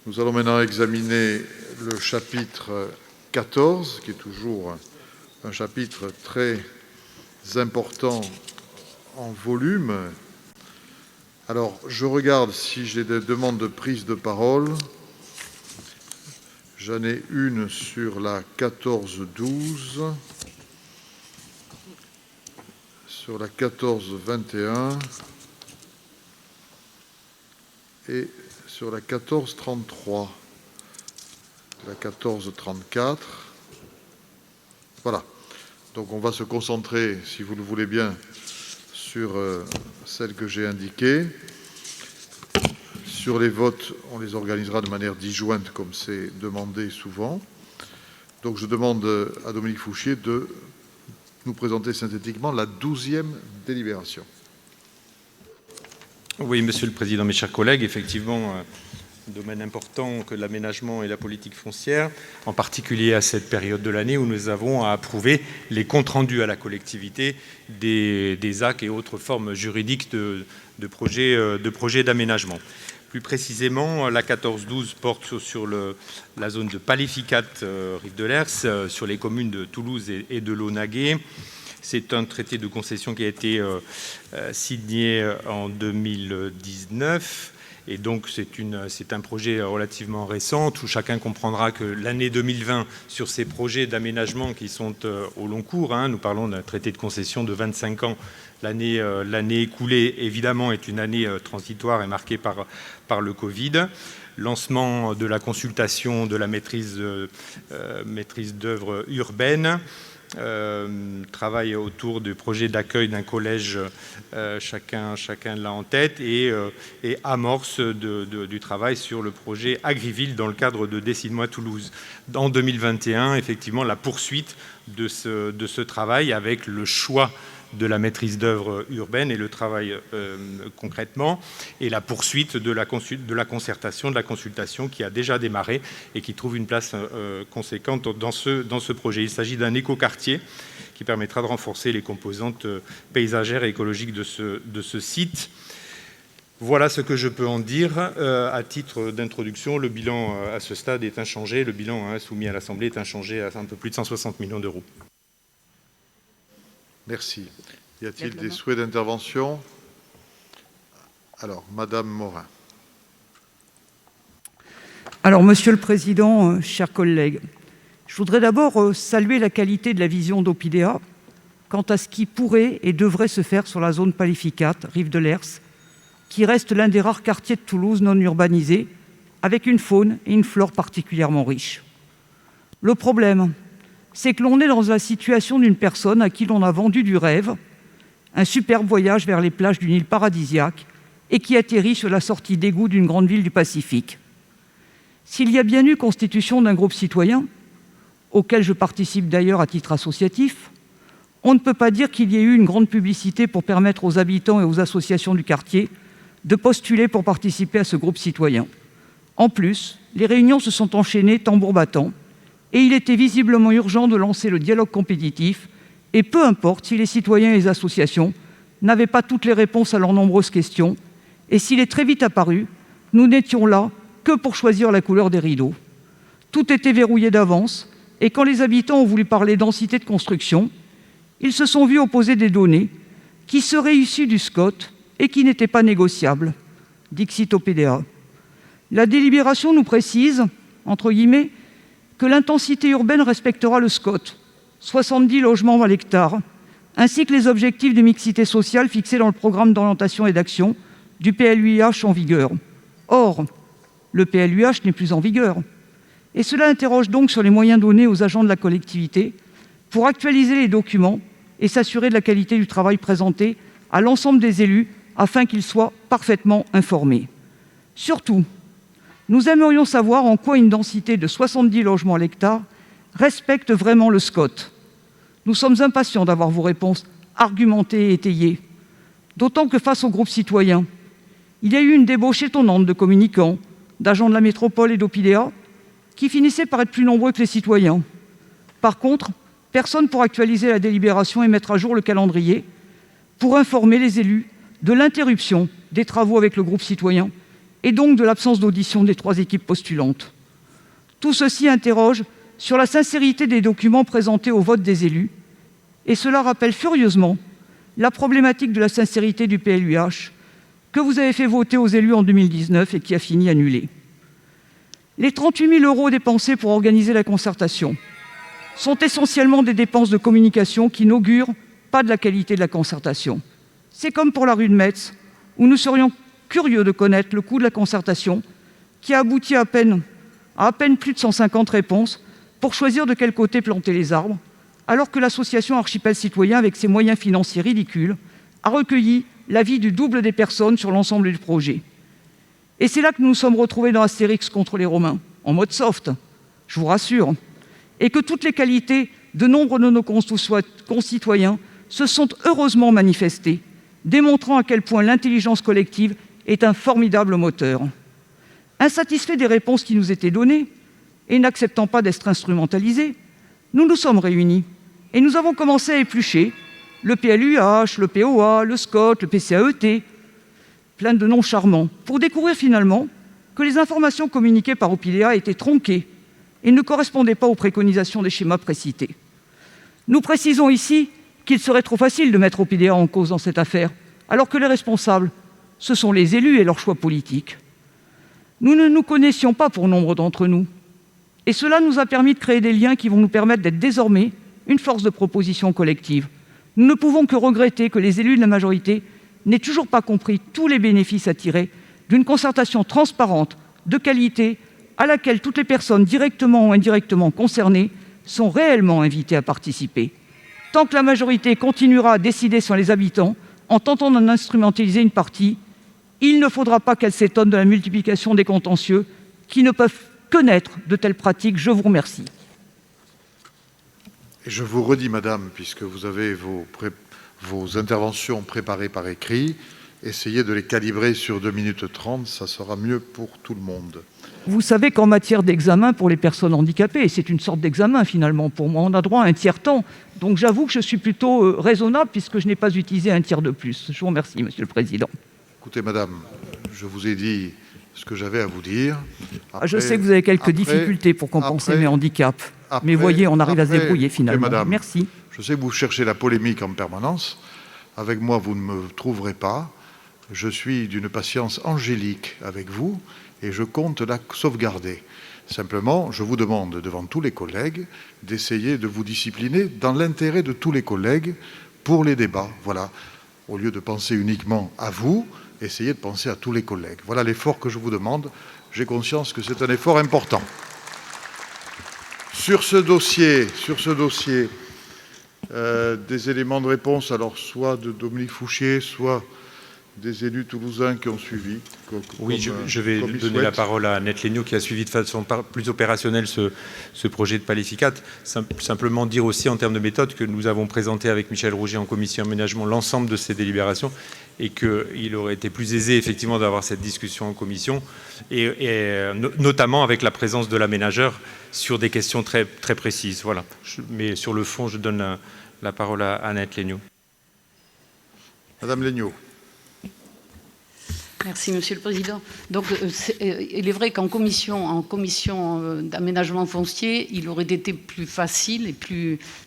Nous allons maintenant examiner le chapitre 14, qui est toujours un chapitre très important en volume. Alors, je regarde si j'ai des demandes de prise de parole. J'en ai une sur la 14-12, sur la 14-21 et sur la 14-33, la 14-34. Voilà. Donc on va se concentrer, si vous le voulez bien, sur celles que j'ai indiquées. Sur les votes, on les organisera de manière disjointe, comme c'est demandé souvent. Donc je demande à Dominique Fouchier de nous présenter synthétiquement la 12e délibération. Oui, Monsieur le Président, mes chers collègues, effectivement, un domaine important que l'aménagement et la politique foncière, en particulier à cette période de l'année où nous avons à approuver les comptes rendus à la collectivité des actes et autres formes juridiques de projets d'aménagement. Plus précisément, la 14-12 porte sur la zone de Paléficat, Rive de Lers, sur les communes de Toulouse et de Launaguet. C'est un traité de concession qui a été signé en 2019. Et donc, c'est un projet relativement récent où chacun comprendra que l'année 2020, sur ces projets d'aménagement qui sont au long cours, nous parlons d'un traité de concession de 25 ans, l'année écoulée, évidemment, est une année transitoire et marquée par le Covid. Lancement de la consultation de la maîtrise d'œuvre urbaine. Travail autour du projet d'accueil d'un collège, chacun l'a en tête, et amorce du travail sur le projet Agriville dans le cadre de Décide-moi Toulouse. En 2021, effectivement, la poursuite de ce travail avec le choix de la maîtrise d'œuvre urbaine et le travail concrètement, et la poursuite de la concertation, de la consultation qui a déjà démarré et qui trouve une place conséquente dans ce projet. Il s'agit d'un écoquartier qui permettra de renforcer les composantes paysagères et écologiques de ce site. Voilà ce que je peux en dire. À titre d'introduction, le bilan à ce stade est inchangé. Le bilan soumis à l'Assemblée est inchangé à un peu plus de 160 millions d'euros. Merci. Y a-t-il des souhaits d'intervention? Alors, Madame Morin. Alors, Monsieur le Président, chers collègues, je voudrais d'abord saluer la qualité de la vision d'Opidea quant à ce qui pourrait et devrait se faire sur la zone Paléficat, Rive de Lers, qui reste l'un des rares quartiers de Toulouse non urbanisés, avec une faune et une flore particulièrement riches. Le problème, c'est que l'on est dans la situation d'une personne à qui l'on a vendu du rêve, un superbe voyage vers les plages d'une île paradisiaque, et qui atterrit sur la sortie d'égout d'une grande ville du Pacifique. S'il y a bien eu constitution d'un groupe citoyen, auquel je participe d'ailleurs à titre associatif, on ne peut pas dire qu'il y ait eu une grande publicité pour permettre aux habitants et aux associations du quartier de postuler pour participer à ce groupe citoyen. En plus, les réunions se sont enchaînées tambour battant, et il était visiblement urgent de lancer le dialogue compétitif, et peu importe si les citoyens et les associations n'avaient pas toutes les réponses à leurs nombreuses questions, et s'il est très vite apparu, nous n'étions là que pour choisir la couleur des rideaux. Tout était verrouillé d'avance, et quand les habitants ont voulu parler densité de construction, ils se sont vus opposer des données qui seraient issues du SCOT et qui n'étaient pas négociables. Dixit Opidea. La délibération nous précise, entre guillemets, que l'intensité urbaine respectera le SCOT, 70 logements à l'hectare, ainsi que les objectifs de mixité sociale fixés dans le programme d'orientation et d'action du PLUiH en vigueur. Or, le PLUiH n'est plus en vigueur. Et cela interroge donc sur les moyens donnés aux agents de la collectivité pour actualiser les documents et s'assurer de la qualité du travail présenté à l'ensemble des élus afin qu'ils soient parfaitement informés. Surtout, nous aimerions savoir en quoi une densité de 70 logements à l'hectare respecte vraiment le SCOT. Nous sommes impatients d'avoir vos réponses argumentées et étayées, d'autant que face au groupe citoyen, il y a eu une débauche étonnante de communicants, d'agents de la métropole et d'Opidea, qui finissaient par être plus nombreux que les citoyens. Par contre, personne pour actualiser la délibération et mettre à jour le calendrier, pour informer les élus de l'interruption des travaux avec le groupe citoyen et donc de l'absence d'audition des 3 équipes postulantes. Tout ceci interroge sur la sincérité des documents présentés au vote des élus, et cela rappelle furieusement la problématique de la sincérité du PLUH que vous avez fait voter aux élus en 2019 et qui a fini annulé. Les 38 000 € dépensés pour organiser la concertation sont essentiellement des dépenses de communication qui n'augurent pas de la qualité de la concertation. C'est comme pour la rue de Metz, où nous serions curieux de connaître le coût de la concertation, qui a abouti à peine plus de 150 réponses pour choisir de quel côté planter les arbres, alors que l'association Archipel Citoyen, avec ses moyens financiers ridicules, a recueilli l'avis du double des personnes sur l'ensemble du projet. Et c'est là que nous nous sommes retrouvés dans Astérix contre les Romains, en mode soft, je vous rassure, et que toutes les qualités de nombre de nos concitoyens se sont heureusement manifestées, démontrant à quel point l'intelligence collective est un formidable moteur. Insatisfaits des réponses qui nous étaient données et n'acceptant pas d'être instrumentalisés, nous nous sommes réunis et nous avons commencé à éplucher le PLUH, le POA, le SCOT, le PCAET, plein de noms charmants, pour découvrir finalement que les informations communiquées par Opidea étaient tronquées et ne correspondaient pas aux préconisations des schémas précités. Nous précisons ici qu'il serait trop facile de mettre Opidea en cause dans cette affaire, alors que les responsables, ce sont les élus et leurs choix politiques. Nous ne nous connaissions pas pour nombre d'entre nous, et cela nous a permis de créer des liens qui vont nous permettre d'être désormais une force de proposition collective. Nous ne pouvons que regretter que les élus de la majorité n'aient toujours pas compris tous les bénéfices à tirer d'une concertation transparente, de qualité, à laquelle toutes les personnes directement ou indirectement concernées sont réellement invitées à participer. Tant que la majorité continuera à décider sur les habitants en tentant d'en instrumentaliser une partie, il ne faudra pas qu'elle s'étonne de la multiplication des contentieux qui ne peuvent que naître de telles pratiques. Je vous remercie. Et je vous redis, madame, puisque vous avez vos interventions préparées par écrit, essayez de les calibrer sur 2 minutes 30, ça sera mieux pour tout le monde. Vous savez qu'en matière d'examen pour les personnes handicapées, et c'est une sorte d'examen finalement pour moi, on a droit à un tiers-temps. Donc j'avoue que je suis plutôt raisonnable puisque je n'ai pas utilisé un tiers de plus. Je vous remercie, Monsieur le Président. Écoutez, madame, je vous ai dit ce que j'avais à vous dire. Après, je sais que vous avez quelques difficultés pour compenser mes handicaps. Mais voyez, on arrive à se débrouiller finalement. Madame, merci. Je sais que vous cherchez la polémique en permanence. Avec moi, vous ne me trouverez pas. Je suis d'une patience angélique avec vous et je compte la sauvegarder. Simplement, je vous demande devant tous les collègues d'essayer de vous discipliner dans l'intérêt de tous les collègues pour les débats. Voilà. Au lieu de penser uniquement à vous, essayez de penser à tous les collègues. Voilà l'effort que je vous demande. J'ai conscience que c'est un effort important. Sur ce dossier, des éléments de réponse, alors soit de Dominique Fouchier, soit des élus toulousains qui ont suivi. Oui, je vais donner la parole à Annette Léniaud qui a suivi de façon plus opérationnelle ce projet de Palificat. Simplement dire aussi en termes de méthode que nous avons présenté avec Michel Rougier en commission aménagement l'ensemble de ces délibérations et qu'il aurait été plus aisé effectivement d'avoir cette discussion en commission et notamment avec la présence de l'aménageur sur des questions très, très précises. Voilà. Mais sur le fond, je donne la parole à Annette Léniaud. Madame Léniaud. Merci, Monsieur le Président. Donc, il est vrai qu'en commission d'aménagement foncier, il aurait été plus facile,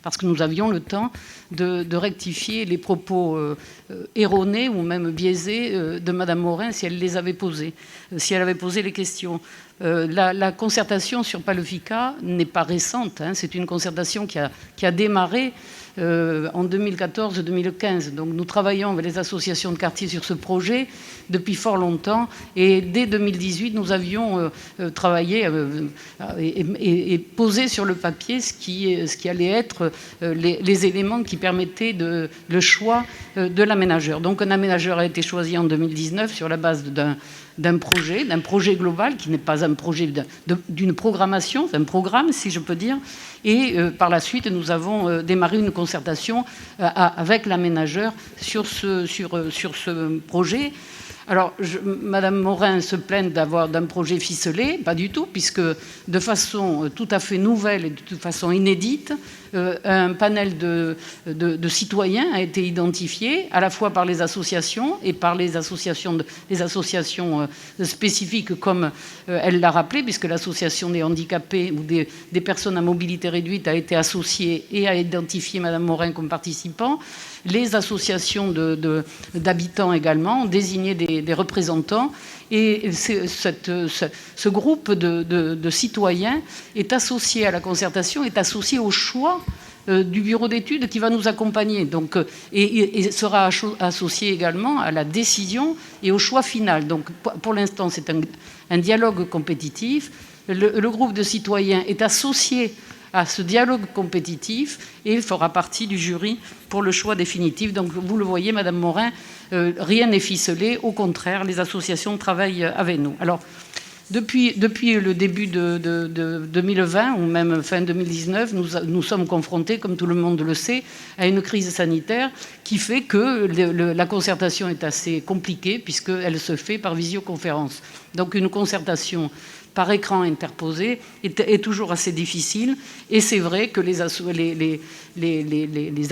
parce que nous avions le temps de rectifier les propos erronés ou même biaisés de Madame Morin si elle les avait posés, si elle avait posé les questions. La concertation sur Palificat n'est pas récente, hein, c'est une concertation qui a démarré en 2014-2015. Donc nous travaillons avec les associations de quartier sur ce projet depuis fort longtemps et dès 2018 nous avions travaillé et posé sur le papier ce qui allait être les éléments qui permettaient le choix de l'aménageur. Donc un aménageur a été choisi en 2019 sur la base d'un projet global qui n'est pas un projet d'une programmation, d'un programme si je peux dire. Et par la suite, nous avons démarré une concertation avec l'aménageur sur ce projet, Alors, Madame Morin se plaint d'un projet ficelé, pas du tout, puisque de façon tout à fait nouvelle et de toute façon inédite, un panel de citoyens a été identifié, à la fois par les associations et par les associations spécifiques, comme elle l'a rappelé, puisque l'association des handicapés ou des personnes à mobilité réduite a été associée et a identifié Madame Morin comme participant. Les associations d'habitants également ont désigné des représentants. Et ce groupe de citoyens est associé à la concertation, est associé au choix du bureau d'études qui va nous accompagner. Donc, et sera associé également à la décision et au choix final. Donc pour l'instant, c'est un dialogue compétitif. Le groupe de citoyens est associé à ce dialogue compétitif et fera partie du jury pour le choix définitif. Donc vous le voyez, Madame Morin, rien n'est ficelé. Au contraire, les associations travaillent avec nous. Alors, depuis le début de 2020 ou même fin 2019, nous sommes confrontés, comme tout le monde le sait, à une crise sanitaire qui fait que la concertation est assez compliquée puisqu'elle se fait par visioconférence. Donc une concertation par écran interposé est toujours assez difficile. Et c'est vrai que les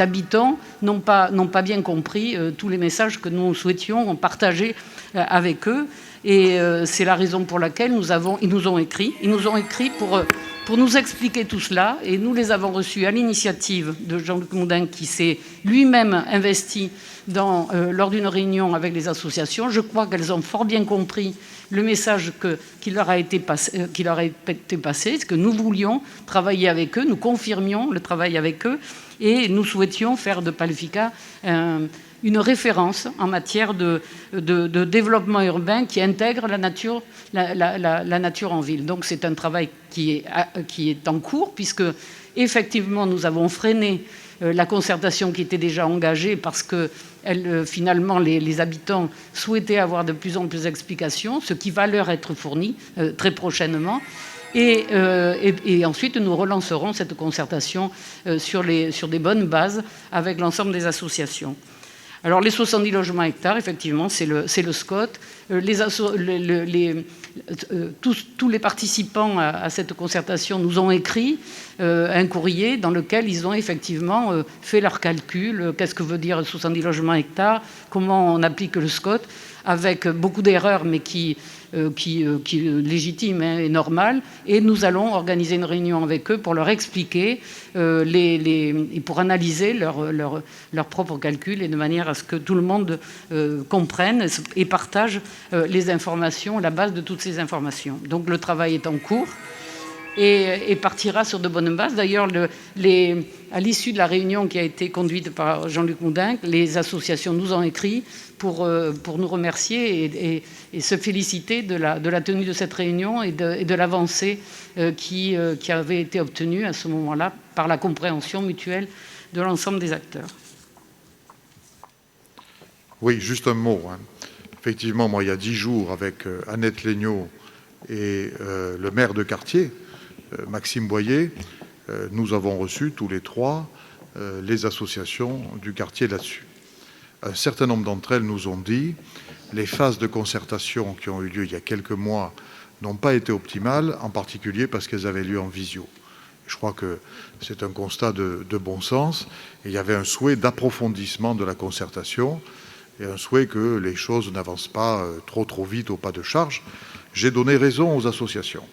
habitants n'ont pas bien compris tous les messages que nous souhaitions partager avec eux. Et c'est la raison pour laquelle ils nous ont écrit. Ils nous ont écrit pour nous expliquer tout cela. Et nous les avons reçus à l'initiative de Jean-Luc Moudin, qui s'est lui-même investi lors d'une réunion avec les associations. Je crois qu'elles ont fort bien compris le message qui leur a été passé, c'est que nous voulions travailler avec eux, nous confirmions le travail avec eux, et nous souhaitions faire de Palfica une référence en matière de développement urbain qui intègre la nature en ville. Donc c'est un travail qui est en cours, puisque effectivement nous avons freiné la concertation qui était déjà engagée parce que finalement les habitants souhaitaient avoir de plus en plus d'explications, ce qui va leur être fourni très prochainement. Et ensuite, nous relancerons cette concertation sur des bonnes bases avec l'ensemble des associations. Alors, les 70 logements hectares, effectivement, c'est le SCOT. Tous les participants à cette concertation nous ont écrit un courrier dans lequel ils ont effectivement fait leurs calculs. Qu'est-ce que veut dire 70 logements hectares? Comment on applique le SCOT? Avec beaucoup d'erreurs, mais qui légitime et normal. Et nous allons organiser une réunion avec eux pour leur expliquer et pour analyser leurs propres calculs, et de manière à ce que tout le monde comprenne et partage les informations, la base de toutes ces informations. Donc le travail est en cours et partira sur de bonnes bases. D'ailleurs, à l'issue de la réunion qui a été conduite par Jean-Luc Moudin, les associations nous ont écrit pour nous remercier et se féliciter de la tenue de cette réunion et de l'avancée qui avait été obtenue à ce moment-là par la compréhension mutuelle de l'ensemble des acteurs. Oui, juste un mot. Effectivement, moi, il y a 10 jours, avec Annette Legnaud et le maire de quartier, Maxime Boyer, nous avons reçu tous les trois les associations du quartier là-dessus. Un certain nombre d'entre elles nous ont dit les phases de concertation qui ont eu lieu il y a quelques mois n'ont pas été optimales, en particulier parce qu'elles avaient lieu en visio. Je crois que c'est un constat de bon sens. Et il y avait un souhait d'approfondissement de la concertation et un souhait que les choses n'avancent pas trop vite au pas de charge. J'ai donné raison aux associations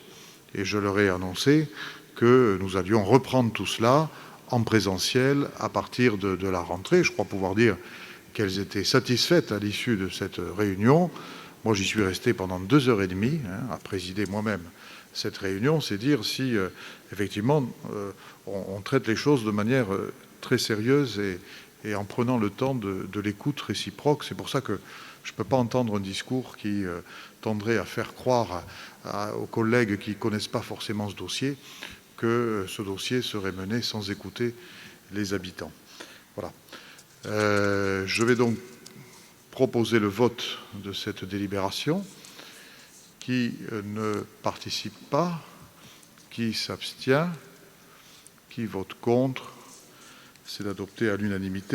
et je leur ai annoncé que nous allions reprendre tout cela en présentiel à partir de la rentrée. Je crois pouvoir dire qu'elles étaient satisfaites à l'issue de cette réunion. Moi, j'y suis resté pendant 2h30 à présider moi-même cette réunion. C'est dire si, effectivement, on traite les choses de manière très sérieuse et en prenant le temps de l'écoute réciproque. C'est pour ça que je ne peux pas entendre un discours qui tendrait à faire croire aux collègues qui ne connaissent pas forcément ce dossier que ce dossier serait mené sans écouter les habitants. Voilà. Je vais donc proposer le vote de cette délibération. Qui ne participe pas? Qui s'abstient? Qui vote contre? C'est adopté à l'unanimité.